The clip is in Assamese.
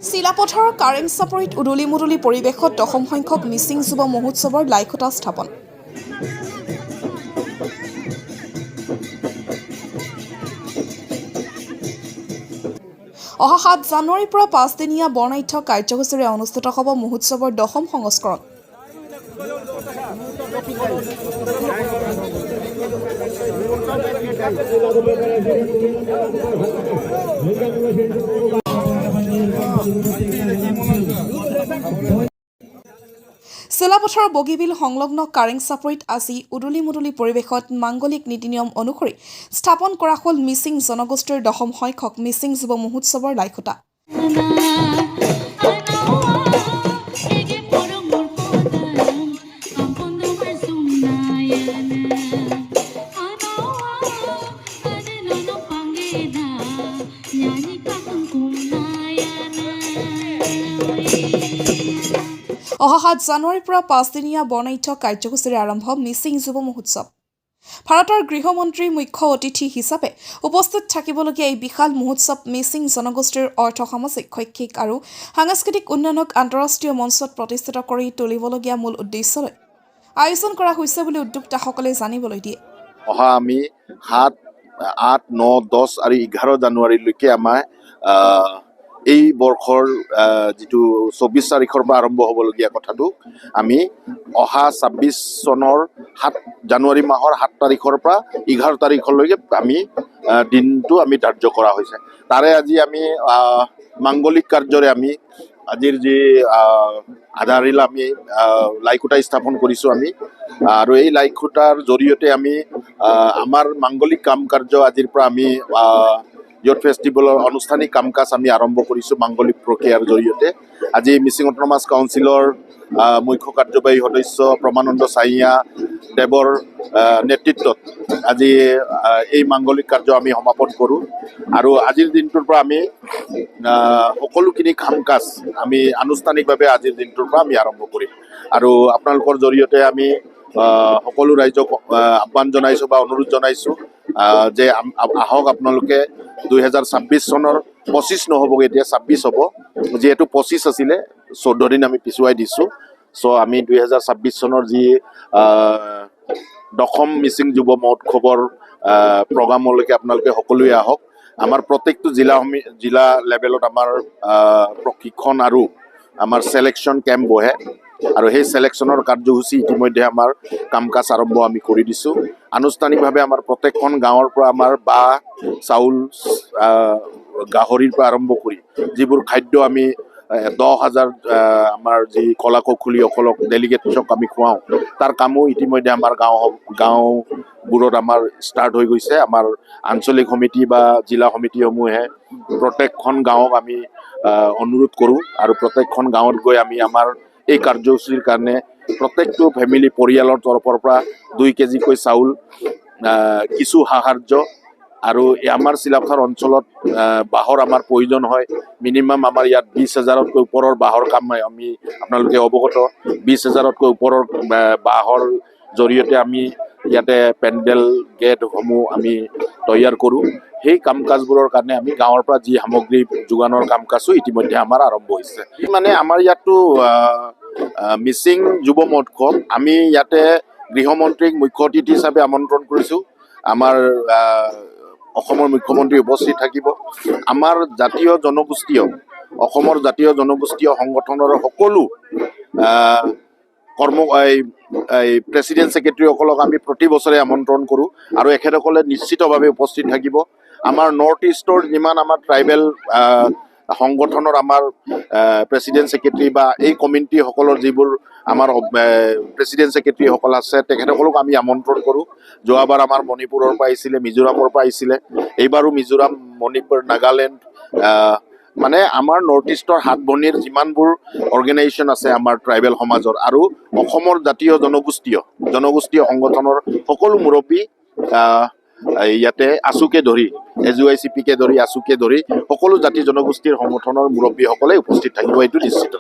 চিলাপথাৰৰ কাৰেং চাপৰিত উদুলি মুদুলি পৰিৱেশত দশম সংখ্যক মিচিং যুৱ মহোৎসৱৰ লাইখুটা স্থাপন। অহা ৭ জানুৱাৰীৰ পৰা ৫দিনীয়া বৰ্ণাঢ্য কাৰ্যসূচীৰে অনুষ্ঠিত হ'ব মহোৎসৱৰ দশম সংস্কৰণ। চিলাপথাৰৰ বগীবিল সংলগ্ন কাৰেং চাপৰিত আজি উদুলি মুদুলি পৰিৱেশত মাংগলিক নীতি নিয়ম অনুসৰি স্থাপন কৰা হ'ল মিচিং জনগোষ্ঠীৰ দশম সংখ্যক মিচিং যুৱ মহোৎসৱৰ লাইখুটা। অহা ৭ জানুৱাৰীৰ পৰা ৫দিনীয়া বৰ্ণাঢ্য কাৰ্যসূচীৰে আৰম্ভ মিচিং যুৱ মহোৎসৱ। ভাৰতৰ গৃহমন্ত্ৰী মুখ্য অতিথি হিচাপে উপস্থিত থাকিবলগীয়া এই বিশাল মহোৎসৱ মিচিং জনগোষ্ঠীৰ অৰ্থ সামাজিক শৈক্ষিক আৰু সাংস্কৃতিক উন্নয়নক আন্তঃৰাষ্ট্ৰীয় মঞ্চত প্ৰতিষ্ঠিত কৰি তুলিবলগীয়া মূল উদ্দেশ্যলৈ আয়োজন কৰা হৈছে বুলি উদ্যোক্তাসকলে জানিবলৈ দিয়ে। অহা আমি ৭, ৮, ৯, ১০ আৰু ১১ জানুৱাৰীলৈকে আমাৰ এই বৰ্ষৰ যিটো ২৪ তাৰিখৰ পৰা আৰম্ভ হ'বলগীয়া কথাটো আমি অহা ২৬ চনৰ ৭ জানুৱাৰী মাহৰ ৭ তাৰিখৰ পৰা ১১ তাৰিখলৈকে আমি দিনটো আমি ধাৰ্য কৰা হৈছে। তাৰে আজি আমি মাংগলিক কাৰ্যৰে আমি আজিৰ যি আধাৰিলা আমি লাইখুটা স্থাপন কৰিছোঁ আমি আৰু এই লাইখুটাৰ জৰিয়তে আমি আমাৰ মাংগলিক কাম কাৰ্য আজিৰ পৰা আমি ইয়থ ফেষ্টিভেলৰ আনুষ্ঠানিক কাম কাজ আমি আৰম্ভ কৰিছোঁ মাংগলিক প্ৰক্ৰিয়াৰ জৰিয়তে। আজি মিচিং অট'নমাছ কাউন্সিলৰ মুখ্য কাৰ্যবাহী সদস্য প্ৰমানন্দ চাহিয়া দেৱৰ নেতৃত্বত আজি এই মাংগলিক কাৰ্য আমি সমাপন কৰোঁ আৰু আজিৰ দিনটোৰ পৰা আমি সকলোখিনি কাম কাজ আমি আনুষ্ঠানিকভাৱে আজিৰ দিনটোৰ পৰা আমি আৰম্ভ কৰিম আৰু আপোনালোকৰ জৰিয়তে আমি সকলো ৰাইজক আহ্বান জনাইছোঁ বা অনুৰোধ জনাইছোঁ যে আহক আপোনালোকে ২০২৬ চনৰ ২৫ নহ'বগৈ, এতিয়া ২৬ হ'ব, যিহেতু ২৫ আছিলে ১৪ দিন আমি পিছুৱাই দিছোঁ। চ' আমি ২০২৬ চনৰ যি দশম মিচিং যুৱ মহোৎসৱৰ প্ৰগ্ৰামলৈকে আপোনালোকে সকলোৱে আহক। আমাৰ প্ৰত্যেকটো জিলা লেভেলত আমাৰ প্ৰশিক্ষণ আৰু আমাৰ চিলেকশ্যন কেম্প বহে আৰু সেই চিলেকশ্যনৰ কাৰ্যসূচী ইতিমধ্যে আমাৰ কাম কাজ আৰম্ভ আমি কৰি দিছোঁ। আনুষ্ঠানিকভাৱে আমাৰ প্ৰত্যেকখন গাঁৱৰ পৰা আমাৰ বাঁহ চাউল গাহৰিৰ পৰা আৰম্ভ কৰি যিবোৰ খাদ্য আমি ১০,০০০ আমাৰ যি কলা কৌশলীসকলক ডেলিগেটছক আমি খুৱাওঁ তাৰ কামো ইতিমধ্যে আমাৰ গাঁওবোৰত আমাৰ ষ্টাৰ্ট হৈ গৈছে। আমাৰ আঞ্চলিক সমিতি বা জিলা সমিতিসমূহে প্ৰত্যেকখন গাঁৱক আমি অনুৰোধ কৰোঁ আৰু প্ৰত্যেকখন গাঁৱত গৈ আমি আমাৰ এই কাৰ্যসূচীৰ কাৰণে প্ৰত্যেকটো ফেমিলি পৰিয়ালৰ তৰফৰ পৰা ২ কেজিকৈ চাউল, কিছু সাহাৰ্য আৰু আমাৰ চিলাপথাৰ অঞ্চলত বাঁহৰ আমাৰ প্ৰয়োজন হয়। মিনিমাম আমাৰ ইয়াত ২০,০০০তকৈ ওপৰৰ বাঁহৰ কাম আমি আপোনালোকে অৱগত। ২০,০০০তকৈ ওপৰৰ বাঁহৰ জৰিয়তে আমি ইয়াতে পেণ্ডেল গেটসমূহ আমি তৈয়াৰ কৰোঁ। সেই কাম কাজবোৰৰ কাৰণে আমি গাঁৱৰ পৰা যি সামগ্ৰী যোগানৰ কাম কাজো ইতিমধ্যে আমাৰ আৰম্ভ হৈছে। মানে আমাৰ ইয়াততো মিচিং যুৱ মহোৎসৱ আমি ইয়াতে গৃহমন্ত্ৰীক মুখ্য অতিথি হিচাপে আমন্ত্ৰণ কৰিছোঁ। আমাৰ অসমৰ মুখ্যমন্ত্ৰী উপস্থিত থাকিব। আমাৰ অসমৰ জাতীয় জনগোষ্ঠীয় সংগঠনৰ সকলো প্ৰেচিডেণ্ট ছেক্ৰেটাৰীসকলক আমি প্ৰতি বছৰে আমন্ত্ৰণ কৰোঁ আৰু এখেতসকলে নিশ্চিতভাৱে উপস্থিত থাকিব। আমাৰ নৰ্থ ইষ্টৰ যিমান আমাৰ ট্ৰাইবেল সংগঠনৰ আমাৰ প্ৰেচিডেণ্ট ছেক্ৰেটাৰী বা এই কমিউনিটিসকলৰ যিবোৰ আমাৰ প্ৰেচিডেণ্ট ছেক্ৰেটাৰীসকল আছে তেখেতসকলক আমি আমন্ত্ৰণ কৰোঁ। যোৱাবাৰ আমাৰ মণিপুৰৰ পৰা আহিছিলে, মিজোৰামৰ পৰা আহিছিলে, এইবাৰো মিজোৰাম, মণিপুৰ, নাগালেণ্ড মানে আমাৰ নৰ্থ ইষ্টৰ ৭ ভনীৰ যিমানবোৰ অৰ্গেনাইজেশ্যন আছে আমাৰ ট্ৰাইবেল সমাজৰ আৰু অসমৰ জাতীয় জনগোষ্ঠীয় সংগঠনৰ সকলো মুৰব্বী ইয়াতে আছুকে ধৰি AJYCPকে ধৰি আছুকে ধৰি সকলো জাতি জনগোষ্ঠীৰ সংগঠনৰ মুৰব্বীসকলে উপস্থিত থাকিব, এইটো নিশ্চিত।